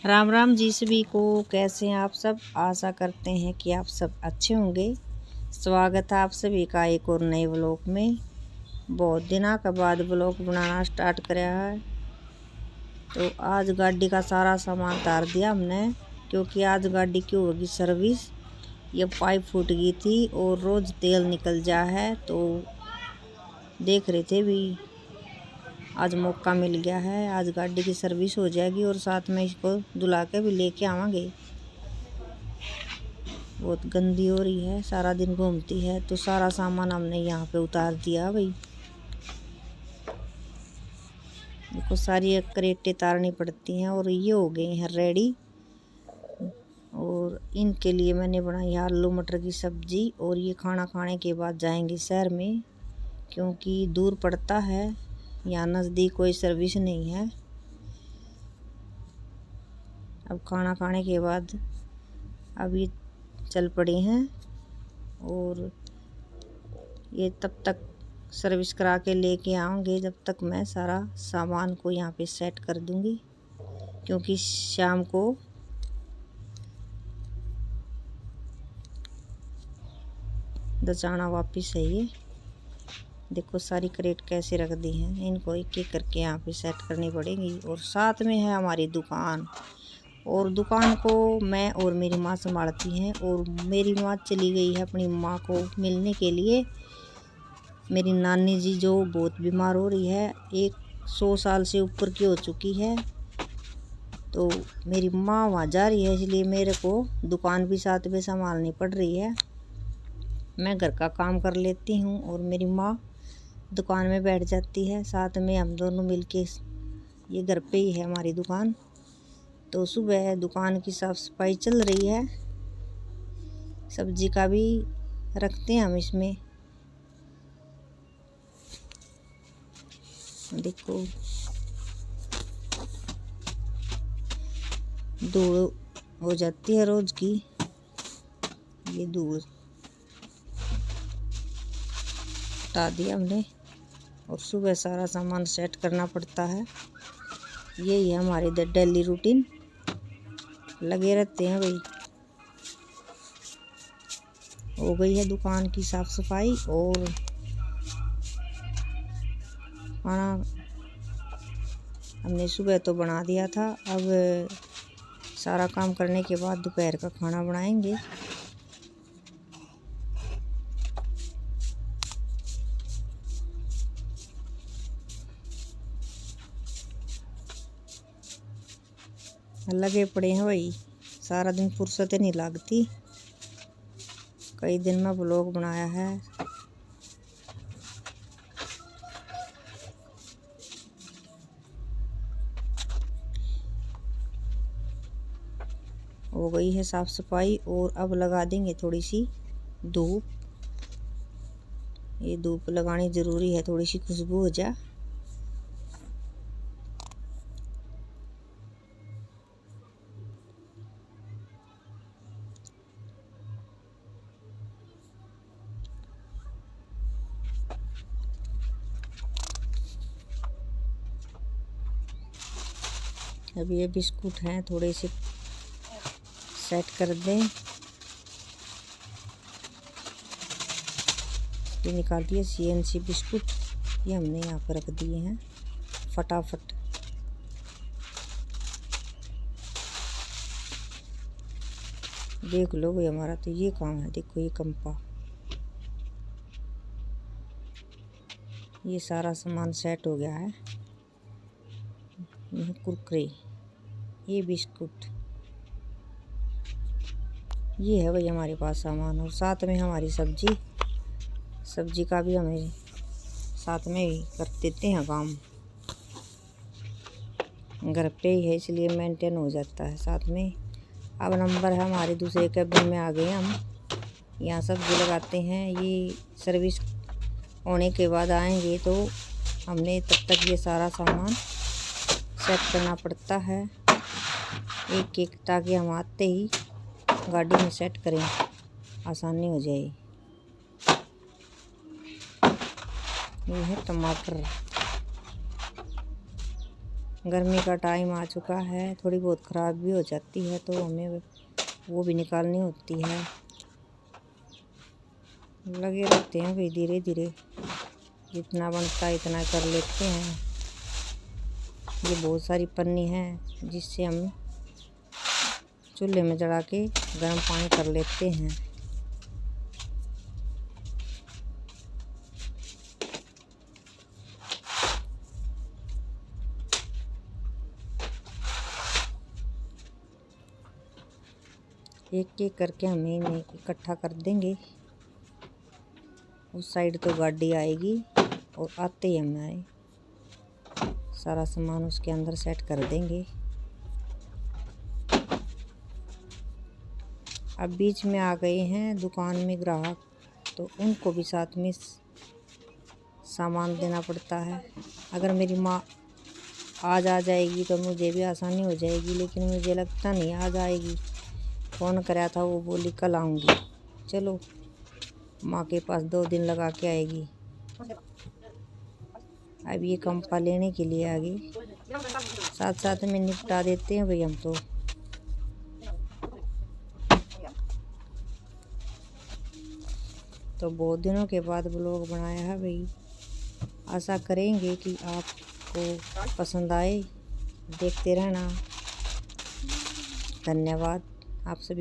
राम राम जी सभी को। कैसे हैं आप सब? आशा करते हैं कि आप सब अच्छे होंगे। स्वागत है आप सभी का एक और नए व्लॉग में। बहुत दिनों के बाद व्लॉग बनाना स्टार्ट कराया है। तो आज गाड़ी का सारा सामान उतार दिया हमने, क्योंकि आज गाड़ी की होगी सर्विस। ये पाइप फूट गई थी और रोज़ तेल निकल जा है, तो देख रहे थे भी आज मौका मिल गया है। आज गाड़ी की सर्विस हो जाएगी और साथ में इसको धुला के भी लेके आवांगे। बहुत गंदी हो रही है, सारा दिन घूमती है। तो सारा सामान हमने यहाँ पे उतार दिया भाई। देखो सारी क्रेटें तारनी पड़ती हैं और ये हो गई हैं रेडी। और इनके लिए मैंने बनाई आलू मटर की सब्जी। और ये खाना खाने के बाद जाएंगे शहर में, क्योंकि दूर पड़ता है, यहाँ नज़दीक कोई सर्विस नहीं है। अब खाना खाने के बाद अब ये चल पड़े हैं और ये तब तक सर्विस करा के लेके आऊँगे। जब तक मैं सारा सामान को यहाँ पे सेट कर दूँगी, क्योंकि शाम को दचाना वापिस है। ये देखो सारी क्रेट कैसे रख दी हैं, इनको एक एक करके यहाँ पे सेट करनी पड़ेगी। और साथ में है हमारी दुकान, और दुकान को मैं और मेरी माँ संभालती हैं। और मेरी माँ चली गई है अपनी माँ को मिलने के लिए। मेरी नानी जी जो बहुत बीमार हो रही है, 100 साल से ऊपर की हो चुकी है, तो मेरी माँ वहाँ जा रही है, इसलिए मेरे को दुकान भी साथ में संभालनी पड़ रही है। मैं घर का काम कर लेती हूँ और मेरी माँ दुकान में बैठ जाती है। साथ में हम दोनों मिलके, ये घर पे ही है हमारी दुकान। तो सुबह दुकान की साफ़ सफाई चल रही है। सब्जी का भी रखते हैं हम इसमें। देखो धूल हो जाती है रोज की, ये धूल हटा दिया हमने। और सुबह सारा सामान सेट करना पड़ता है। यही है हमारी डेली रूटीन, लगे रहते हैं भाई। हो गई है दुकान की साफ सफाई और खाना हमने सुबह तो बना दिया था। अब सारा काम करने के बाद दोपहर का खाना बनाएंगे। लगे पड़े हैं भाई, सारा दिन फुर्सत नहीं लगती। कई दिन में व्लॉग बनाया है। हो गई है साफ सफाई और अब लगा देंगे थोड़ी सी धूप। ये धूप लगानी ज़रूरी है, थोड़ी सी खुशबू हो जाए। अब ये बिस्कुट हैं, थोड़े से सेट कर दें। ये निकाल दिए CNC बिस्कुट, ये हमने यहाँ पर रख दिए हैं फटाफट। देख लो भाई, हमारा तो ये काम है। देखो ये कंपा, ये सारा सामान सेट हो गया है। ये कुरकुरे, ये बिस्कुट, ये है भाई हमारे पास सामान। और साथ में हमारी सब्जी का भी हमें साथ में ही कर देते हैं काम। घर पे ही है, इसलिए मेंटेन हो जाता है साथ में। अब नंबर है हमारे दूसरे कैबिन में आ गए हम, यहाँ सब्जी लगाते हैं। ये सर्विस होने के बाद आएंगे तो हमने तब तक ये सारा सामान सेट करना पड़ता है एक एक, ताकि हम आते ही गाड़ी में सेट करें, आसानी हो जाए। ये है टमाटर, गर्मी का टाइम आ चुका है, थोड़ी बहुत ख़राब भी हो जाती है तो हमें वो भी निकालनी होती है। लगे रहते हैं भाई, धीरे धीरे जितना बनता है इतना कर लेते हैं। ये बहुत सारी पन्नी है जिससे हम चूल्हे में जला के गर्म पानी कर लेते हैं। एक एक करके हमें इन्हें इकट्ठा कर देंगे। उस साइड तो गाड़ी आएगी और आते ही हम आए सारा सामान उसके अंदर सेट कर देंगे। अब बीच में आ गए हैं दुकान में ग्राहक, तो उनको भी साथ में सामान देना पड़ता है। अगर मेरी माँ आज आ जाएगी तो मुझे भी आसानी हो जाएगी, लेकिन मुझे लगता नहीं आज आएगी। फ़ोन कराया था, वो बोली कल आऊँगी। चलो माँ के पास 2 दिन लगा के आएगी। अब ये कंपा लेने के लिए आ गई, साथ साथ में निपटा देते हैं भाई हम तो बहुत दिनों के बाद ब्लॉग बनाया है भाई। आशा करेंगे कि आपको पसंद आए, देखते रहना। धन्यवाद आप सभी।